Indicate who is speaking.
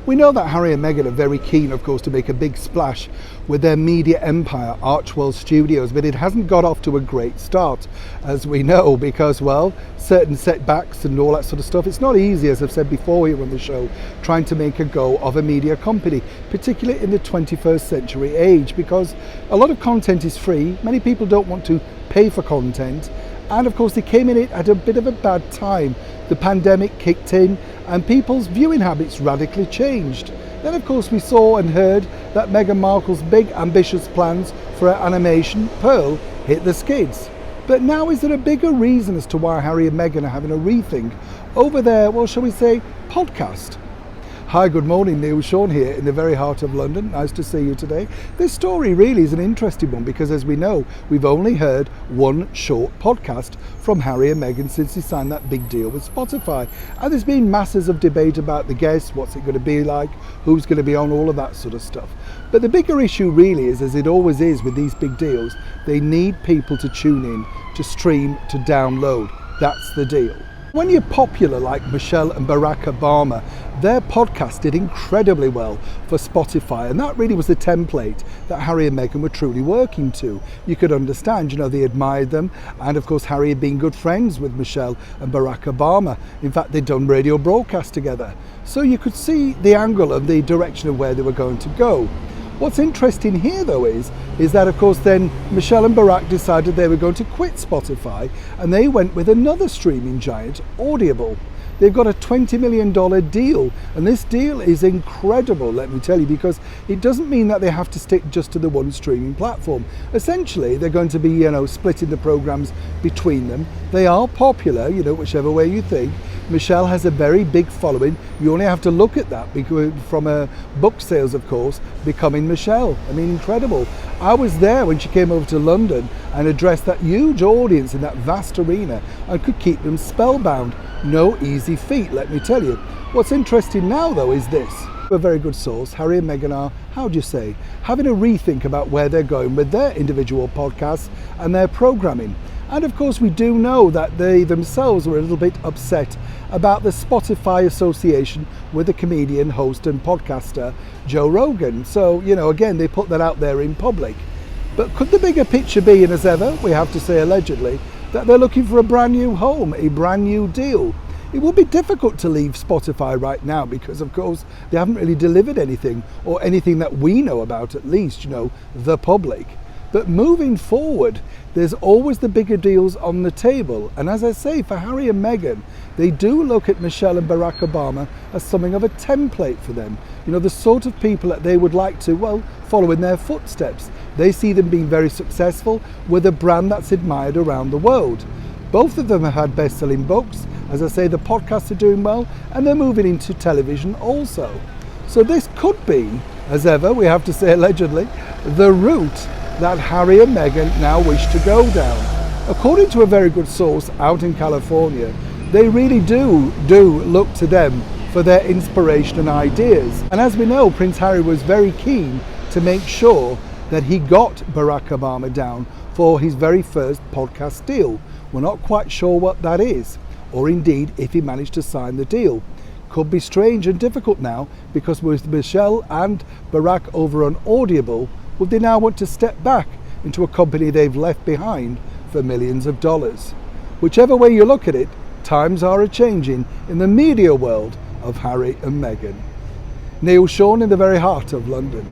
Speaker 1: We know that Harry and Meghan are very keen, of course, to make a big splash with their media empire, Archwell Studios, but it hasn't got off to a great start, as we know, because, well, certain setbacks and all that sort of stuff. It's not easy, as I've said before here on the show, trying to make a go of a media company, particularly in the 21st century age, because a lot of content is free. Many people don't want to pay for content. And of course, they came in it at a bit of a bad time. The pandemic kicked in and people's viewing habits radically changed. Then of course we saw and heard that Meghan Markle's big ambitious plans for her animation, Pearl, hit the skids. But now is there a bigger reason as to why Harry and Meghan are having a rethink over their, well, shall we say, podcast? Hi, good morning, Neil Sean here in the very heart of London. Nice to see you today. This story really is an interesting one because, as we know, we've only heard one short podcast from Harry and Meghan since they signed that big deal with Spotify. And there's been masses of debate about the guests, what's it going to be like, who's going to be on, all of that sort of stuff. But the bigger issue really is, as it always is with these big deals, they need people to tune in, to stream, to download. That's the deal. When you're popular like Michelle and Barack Obama, their podcast did incredibly well for Spotify, and that really was the template that Harry and Meghan were truly working to. You could understand, they admired them, and of course Harry had been good friends with Michelle and Barack Obama. In fact, they'd done radio broadcasts together. So you could see the angle of the direction of where they were going to go. What's interesting here though is that of course then Michelle and Barack decided they were going to quit Spotify and they went with another streaming giant, Audible. They've got a $20 million deal, and this deal is incredible, let me tell you, because it doesn't mean that they have to stick just to the one streaming platform. Essentially, they're going to be, splitting the programs between them. They are popular, whichever way you think. Michelle has a very big following. You only have to look at that because from her book sales, of course, becoming Michelle. I mean, incredible. I was there when she came over to London and addressed that huge audience in that vast arena and could keep them spellbound. No easy feat, let me tell you. What's interesting now, though, is this. A very good source, Harry and Meghan are, having a rethink about where they're going with their individual podcasts and their programming. And of course, we do know that they themselves were a little bit upset about the Spotify association with the comedian, host and podcaster Joe Rogan. So, again, they put that out there in public. But could the bigger picture be, and as ever, we have to say allegedly, that they're looking for a brand new home, a brand new deal? It will be difficult to leave Spotify right now because, of course, they haven't really delivered anything, or anything that we know about, at least, the public. But moving forward, there's always the bigger deals on the table. And as I say, for Harry and Meghan, they do look at Michelle and Barack Obama as something of a template for them. The sort of people that they would like to, follow in their footsteps. They see them being very successful with a brand that's admired around the world. Both of them have had best-selling books. As I say, the podcasts are doing well, and they're moving into television also. So this could be, as ever, we have to say allegedly, the route that Harry and Meghan now wish to go down. According to a very good source out in California, they really do look to them for their inspiration and ideas. And as we know, Prince Harry was very keen to make sure that he got Barack Obama down for his very first podcast deal. We're not quite sure what that is, or indeed if he managed to sign the deal. Could be strange and difficult now, because with Michelle and Barack over on Audible, would they now want to step back into a company they've left behind for millions of dollars? Whichever way you look at it, times are a-changing in the media world of Harry and Meghan. Neil Sean in the very heart of London.